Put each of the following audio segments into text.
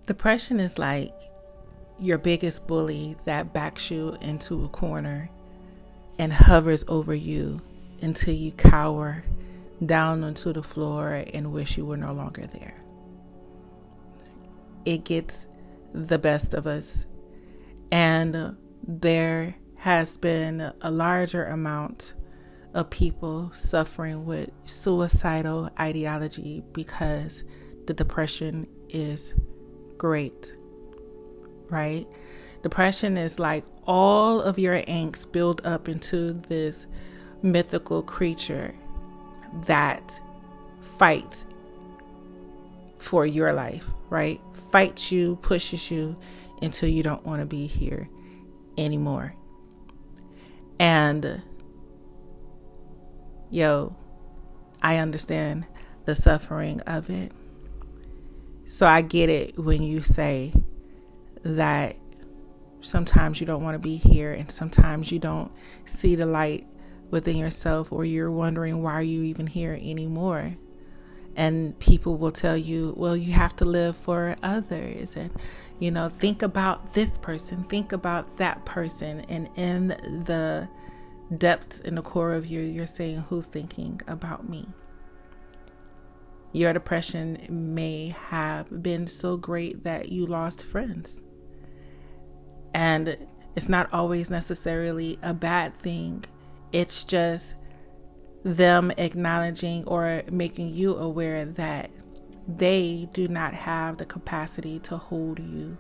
Depression is like your biggest bully that backs you into a corner and hovers over you until you cower down onto the floor and wish you were no longer there. It gets the best of us, and there has been a larger amount of people suffering with suicidal ideology because the depression is great, right? Depression is like all of your angst build up into this mythical creature that fights for your life, right? Fights you, pushes you until you don't want to be here anymore. And I understand the suffering of it. So I get it when you say that sometimes you don't want to be here, and sometimes you don't see the light within yourself, or you're wondering why are you even here anymore. And people will tell you, well, you have to live for others, and think about this person, think about that person. And in the depths, in the core of you, you're saying, who's thinking about me? Your depression may have been so great that you lost friends. And it's not always necessarily a bad thing. It's just them acknowledging or making you aware that they do not have the capacity to hold you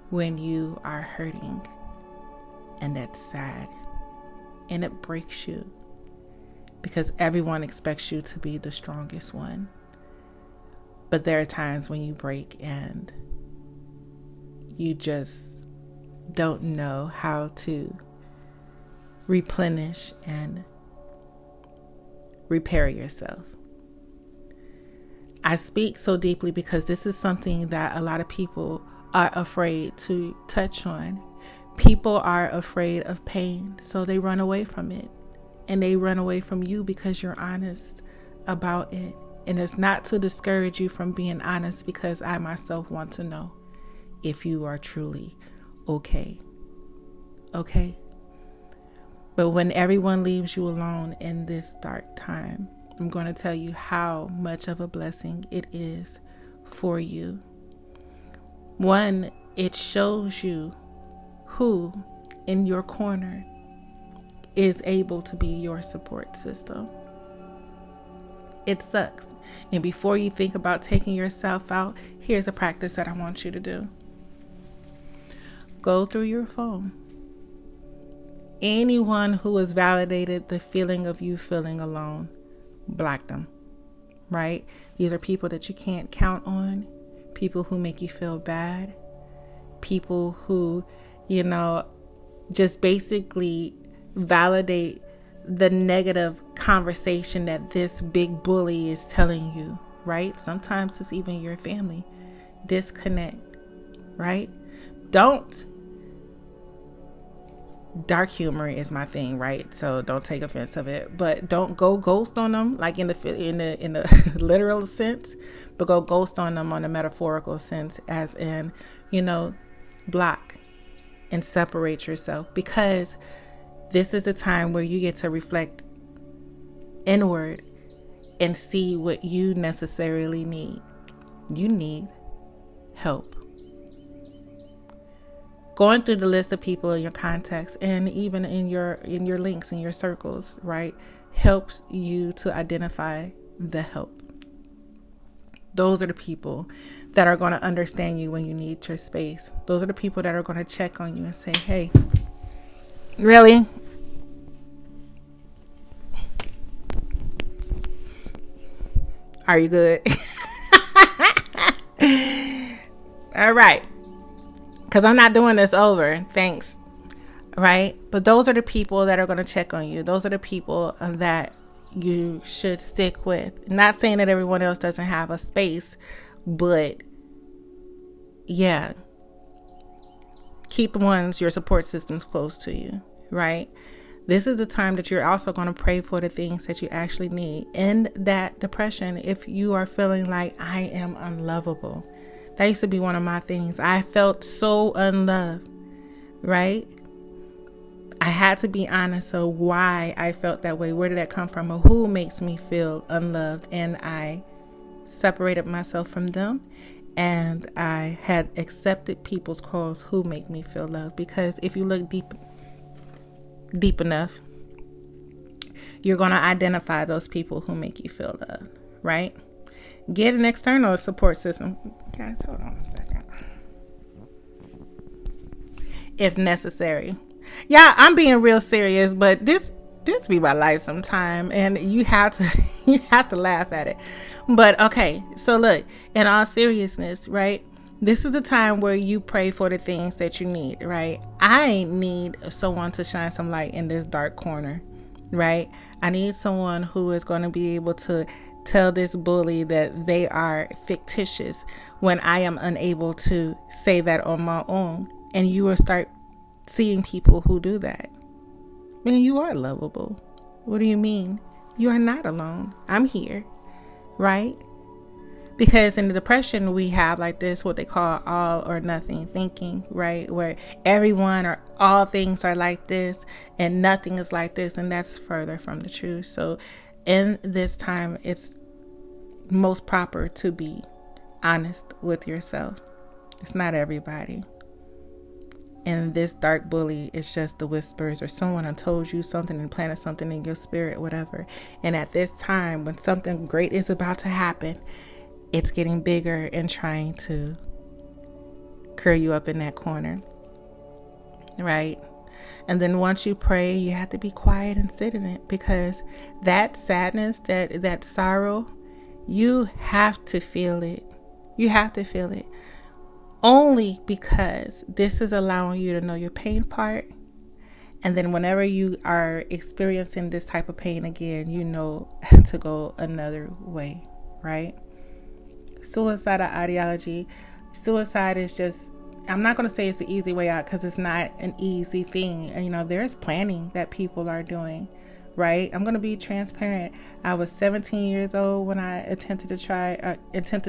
when you are hurting. And that's sad. And it breaks you, because everyone expects you to be the strongest one. But there are times when you break and you just don't know how to replenish and repair yourself. I speak so deeply because this is something that a lot of people are afraid to touch on. People are afraid of pain, so they run away from it. And they run away from you because you're honest about it. And it's not to discourage you from being honest, because I myself want to know if you are truly okay. Okay? But when everyone leaves you alone in this dark time, I'm going to tell you how much of a blessing it is for you. One, it shows you who in your corner is able to be your support system. It sucks. And before you think about taking yourself out, here's a practice that I want you to do. Go through your phone. Anyone who has validated the feeling of you feeling alone, block them, right? These are people that you can't count on, people who make you feel bad, people who, just basically validate the negative conversation that this big bully is telling you, right? Sometimes it's even your family. Disconnect, right? Dark humor is my thing, right? So don't take offense of it, but don't go ghost on them like in the literal sense, but go ghost on them on the metaphorical sense, as in, block and separate yourself, because this is a time where you get to reflect inward and see what you necessarily need. You need help. Going through the list of people in your contacts and even in your links, in your circles, right, helps you to identify the help. Those are the people that are going to understand you when you need your space. Those are the people that are going to check on you and say, hey, really? Are you good? All right. Because I'm not doing this over. Thanks. Right? But those are the people that are going to check on you. Those are the people that you should stick with. Not saying that everyone else doesn't have a space, but yeah, keep the ones, your support systems, close to you, right? This is the time that you're also going to pray for the things that you actually need. In that depression, if you are feeling like I am unlovable, That used to be one of my things. I felt so unloved, right? I had to be honest of why I felt that way. Where did that come from? Or who makes me feel unloved? And I separated myself from them. And I had accepted people's calls who make me feel loved. Because if you look deep enough, you're going to identify those people who make you feel loved, right? Get an external support system. Guys, hold on a second. If necessary. Yeah, I'm being real serious, but this be my life sometime, and you have to laugh at it. But okay, so look, in all seriousness, right? This is the time where you pray for the things that you need, right? I need someone to shine some light in this dark corner, right? I need someone who is going to be able to tell this bully that they are fictitious when I am unable to say that on my own. And you will start seeing people who do that. Man, you are lovable. What do you mean? You are not alone. I'm here, right? Because in the depression, we have like this, what they call all or nothing thinking, right? Where everyone or all things are like this and nothing is like this. And that's further from the truth. So in this time, it's most proper to be honest with yourself. It's not everybody. And this dark bully is just the whispers, or someone had told you something and planted something in your spirit, whatever. And at this time, when something great is about to happen, it's getting bigger and trying to curl you up in that corner, right? And then once you pray, you have to be quiet and sit in it, because that sadness, that sorrow, you have to feel it. You have to feel it. Only because this is allowing you to know your pain part. And then whenever you are experiencing this type of pain again, you know to go another way, right? Suicidal ideology. Suicide is just, I'm not going to say it's the easy way out, because it's not an easy thing. And, there's planning that people are doing, right? I'm going to be transparent. I was 17 years old when I attempted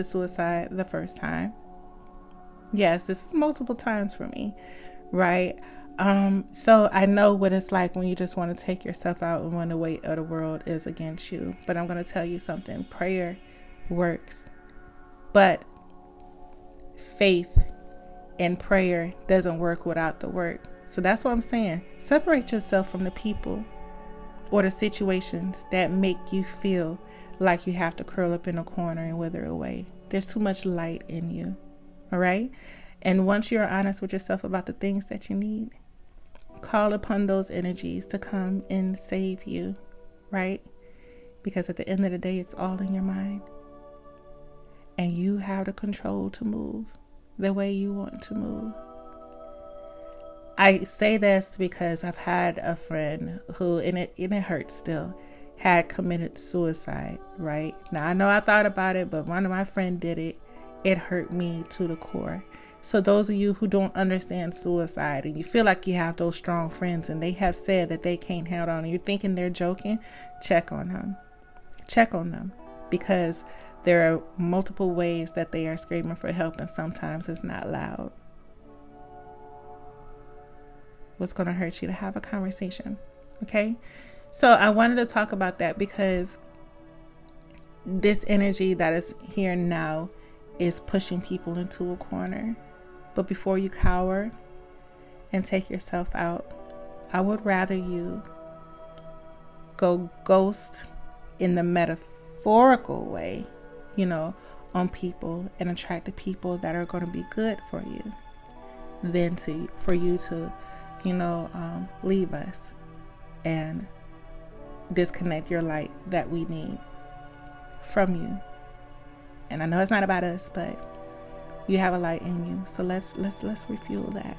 suicide the first time. Yes, this is multiple times for me, right? So I know what it's like when you just want to take yourself out and when the weight of the world is against you. But I'm going to tell you something. Prayer works. But faith and prayer doesn't work without the work. So that's what I'm saying. Separate yourself from the people or the situations that make you feel like you have to curl up in a corner and wither away. There's too much light in you. All right. And once you're honest with yourself about the things that you need, call upon those energies to come and save you. Right. Because at the end of the day, it's all in your mind. And you have the control to move the way you want to move. I say this because I've had a friend who, and it hurts still, had committed suicide. Right. Now, I know I thought about it, but one of my friends did it. It hurt me to the core. So those of you who don't understand suicide and you feel like you have those strong friends and they have said that they can't hold on and you're thinking they're joking, check on them. Check on them, because there are multiple ways that they are screaming for help, and sometimes it's not loud. What's going to hurt you? To have a conversation. Okay. So I wanted to talk about that because this energy that is here now is pushing people into a corner. But before you cower and take yourself out, I would rather you go ghost in the metaphorical way, on people and attract the people that are going to be good for you than for you to, leave us and disconnect your light that we need from you. And I know it's not about us, but you have a light in you. So let's refuel that.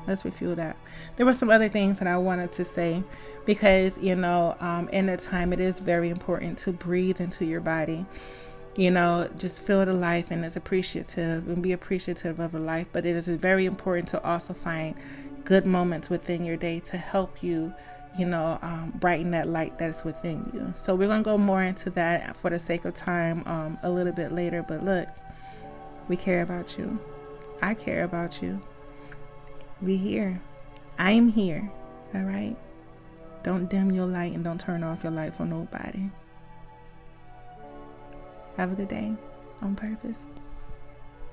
Let's refuel that. There were some other things that I wanted to say because, in the time, it is very important to breathe into your body. Just feel the life and is appreciative and be appreciative of the life. But it is very important to also find good moments within your day to help you brighten that light that is within you. So we're going to go more into that for the sake of time a little bit later. But look, We care about you. I care about you. We here. I'm here. All right? Don't dim your light and don't turn off your light for nobody. Have a good day on purpose.